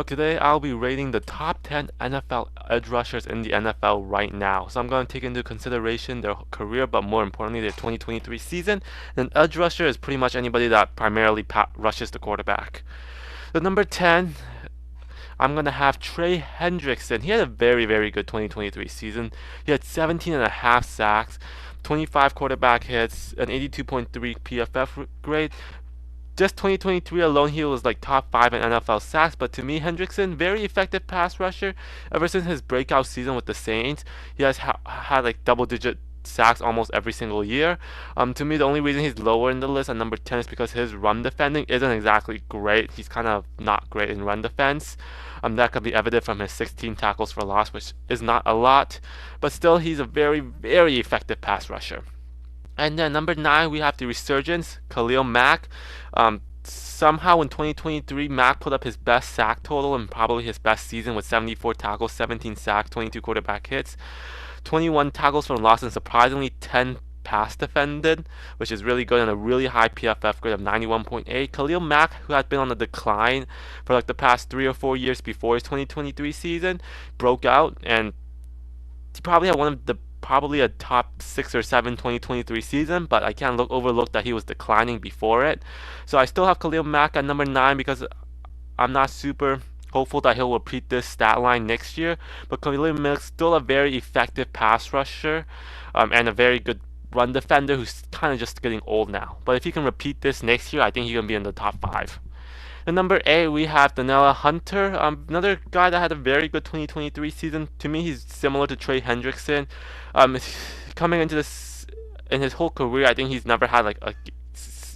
Today I'll be rating the top 10 NFL edge rushers in the NFL right now. So I'm going to take into consideration their career, but more importantly, their 2023 season. An edge rusher is pretty much anybody that primarily rushes the quarterback. So number 10, I'm going to have Trey Hendrickson. He had a very good 2023 season. He had 17 and a half sacks, 25 quarterback hits, an 82.3 PFF grade. Just 2023 alone, he was like top 5 in NFL sacks. But to me, Hendrickson, very effective pass rusher. Ever since his breakout season with the Saints, he has had like double-digit sacks almost every single year. To me, the only reason he's lower in the list at number 10 is because his run defending isn't exactly great. He's kind of not great in run defense. That could be evident from his 16 tackles for loss, which is not a lot, but still, he's a very effective pass rusher. And then number 9, we have the resurgence, Khalil Mack. Somehow in 2023, Mack put up his best sack total and probably his best season with 74 tackles, 17 sacks, 22 quarterback hits, 21 tackles for loss, and surprisingly 10 pass defended, which is really good, and a really high PFF grade of 91.8. Khalil Mack, who had been on the decline for like the past 3 or 4 years before his 2023 season, broke out, and he probably had one of the probably a top 6 or 7 2023 season, but I can't overlook that he was declining before it. So I still have Khalil Mack at number 9 because I'm not super hopeful that he'll repeat this stat line next year. But Khalil Mack's still a very effective pass rusher and a very good run defender who's kind of just getting old now. But if he can repeat this next year, I think he can be in the top 5. At number 8, we have Danielle Hunter, another guy that had a very good 2023 season. To me, he's similar to Trey Hendrickson. Coming into this in his whole career, I think he's never had like a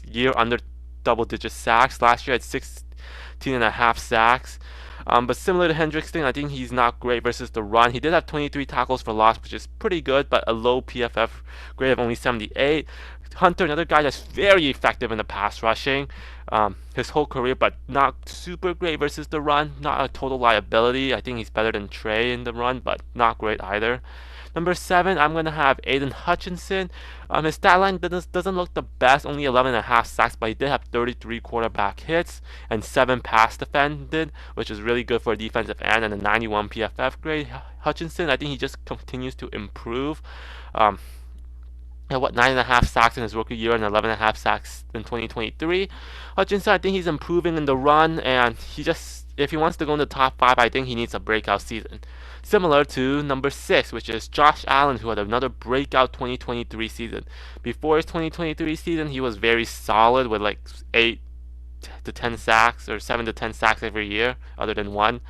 year under double-digit sacks. Last year, had 16 and a half sacks. But similar to Hendrickson, I think he's not great versus the run. He did have 23 tackles for loss, which is pretty good, but a low PFF grade of only 78. Hunter, another guy that's very effective in the pass rushing his whole career, but not super great versus the run. Not a total liability. I think he's better than Trey in the run, but not great either. Number 7, I'm going to have Aiden Hutchinson. His stat line doesn't look the best, only 11.5 sacks, but he did have 33 quarterback hits and 7 pass defended, which is really good for a defensive end, and a 91 PFF grade. Hutchinson, I think he just continues to improve. Had 9.5 sacks in his rookie year and 11.5 sacks in 2023. Hutchinson, I think he's improving in the run, and if he wants to go in the top 5, I think he needs a breakout season. Similar to number 6, which is Josh Allen, who had another breakout 2023 season. Before his 2023 season, he was very solid with like 8 to 10 sacks or 7 to 10 sacks every year, other than one.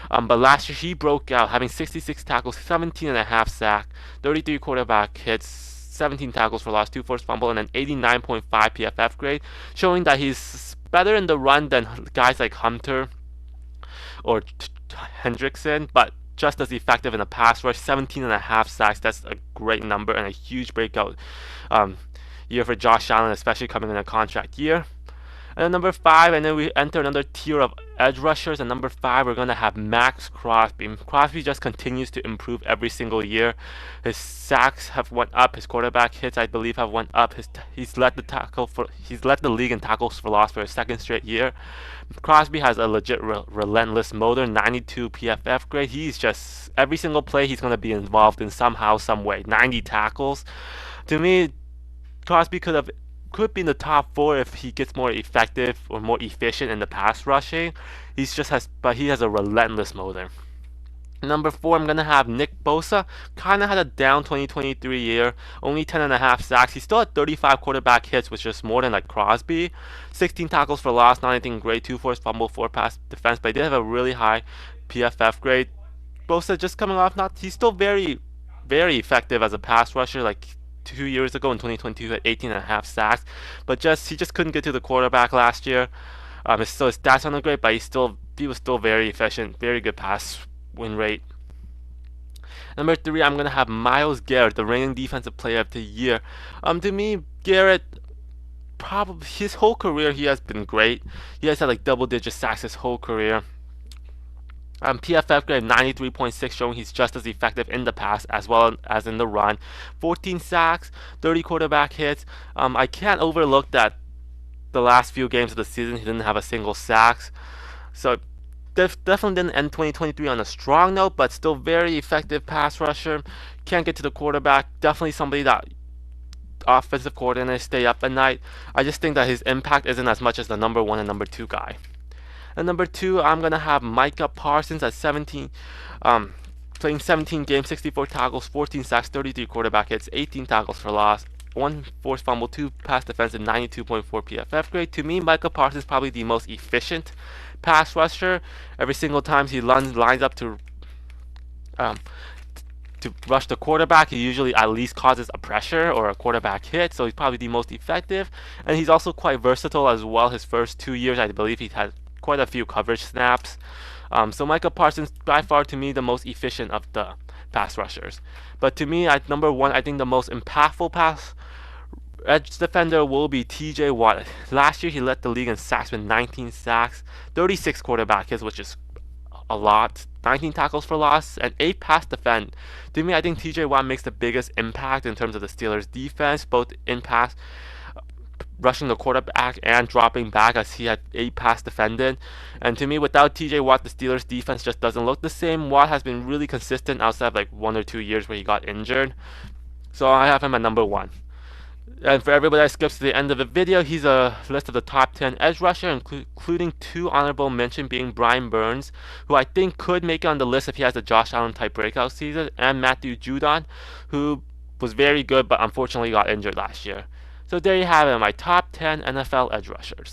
But last year he broke out, having 66 tackles, 17 and a half sacks, 33 quarterback hits, 17 tackles for loss, 2 forced fumble, and an 89.5 PFF grade, showing that he's better in the run than guys like Hunter or Hendrickson, but just as effective in the pass rush. 17 and a half sacks, that's a great number and a huge breakout year for Josh Allen, especially coming in a contract year. And then number 5, and then we enter another tier of edge rushers. And number 5, we're going to have Maxx Crosby. Crosby just continues to improve every single year. His sacks have went up. His quarterback hits, I believe, have went up. He's led the league in tackles for loss for a second straight year. Crosby has a legit relentless motor, 92 PFF grade. He's just every single play he's going to be involved in somehow, some way. 90 tackles. To me, Crosby could be in the top 4 if he gets more effective or more efficient in the pass rushing. But he has a relentless motor. Number 4, I'm gonna have Nick Bosa. Kinda had a down 2023 year, only 10.5 sacks. He still had 35 quarterback hits, which is more than like Crosby. 16 tackles for loss, not anything great. 2 forced fumble, 4 pass defense, but he did have a really high PFF grade. Bosa just coming off, he's still very effective as a pass rusher. Like 2 years ago in 2022 at 18 and a half sacks, but he just couldn't get to the quarterback last year. His stats aren't great, but he was still very efficient, very good pass win rate. Number 3, I'm gonna have Myles Garrett, the reigning defensive player of the year. To me, Garrett, probably his whole career he has been great. He has had like double-digit sacks his whole career. PFF grade 93.6, showing he's just as effective in the pass as well as in the run. 14 sacks, 30 quarterback hits. I can't overlook that the last few games of the season he didn't have a single sack. So definitely didn't end 2023 on a strong note, but still very effective pass rusher. Can't get to the quarterback. Definitely somebody that offensive coordinators stay up at night. I just think that his impact isn't as much as the number one and number two guy. And number two, I'm gonna have Micah Parsons at 17. Playing 17 games, 64 tackles, 14 sacks, 33 quarterback hits, 18 tackles for loss, 1 forced fumble, 2 pass defense, and 92.4 PFF grade. To me, Micah Parsons is probably the most efficient pass rusher. Every single time he lines up um, to rush the quarterback, he usually at least causes a pressure or a quarterback hit, so he's probably the most effective. And he's also quite versatile as well. His first 2 years, I believe he had quite a few coverage snaps. So Micah Parsons, by far to me, the most efficient of the pass rushers. But to me, at number one, I think the most impactful pass edge defender will be TJ Watt. Last year, he led the league in sacks with 19 sacks, 36 quarterback hits, which is a lot, 19 tackles for loss, and 8 pass defend. To me, I think TJ Watt makes the biggest impact in terms of the Steelers' defense, both in pass, rushing the quarterback and dropping back, as he had 8 pass defended. And to me, without TJ Watt, the Steelers' defense just doesn't look the same. Watt has been really consistent outside of like 1 or 2 years where he got injured. So I have him at number one. And for everybody that skips to the end of the video, he's a list of the top 10 edge rusher, including 2 honorable mention being Brian Burns, who I think could make it on the list if he has a Josh Allen type breakout season, and Matthew Judon, who was very good but unfortunately got injured last year. So there you have it, my top 10 NFL edge rushers.